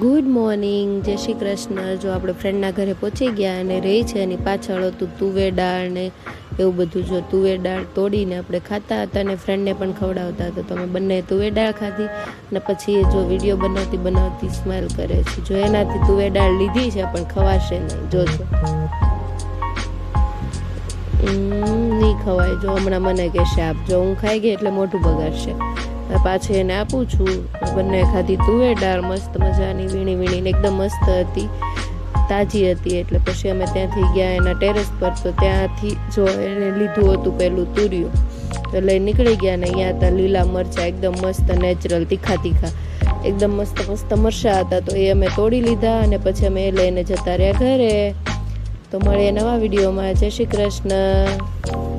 Good morning, જય શ્રી કૃષ્ણ। જો આપણે ફ્રેન્ડના ઘરે પહોંચી ગયા અને રહી છે એની પાછળ હતું તુવેર દાળ ને એવું બધું। જો તુવેર દાળ તોડીને આપણે ખાતા હતા અને ફ્રેન્ડને પણ ખવડાવતા હતા। તો અમે બંને તુવેર દાળ ખાધી અને પછી એ જો વિડીયો બનાવતી સ્માઇલ કરે છે। જો એનાથી તુવેર દાળ લીધી છે પણ ખવાશે નહીં, જોજો નહીં ખવાય। જો હમણાં મને કહેશે આપજો, હું ખાઈ ગઈ એટલે મોઢું બગાડશે। પાછી એને આપું છું। બંને ખાધી તુવેર દાળ મસ્ત મજાની, વીણી વીણીને એકદમ મસ્ત હતી, તાજી હતી। એટલે પછી અમે ત્યાંથી ગયા એના ટેરેસ પર। તો ત્યાંથી જો એને લીધું હતું પેલું તુરિયું, તો લઈ નીકળી ગયા ને અહીંયા હતા લીલા મરચાં, એકદમ મસ્ત નેચરલ તીખા તીખા, એકદમ મસ્ત મસ્ત મરચાં હતા। તો એ અમે તોડી લીધા અને પછી અમે એ લઈને જતા રહ્યા ઘરે। તો મળીએ નવા વિડીયોમાં। જય શ્રી કૃષ્ણ।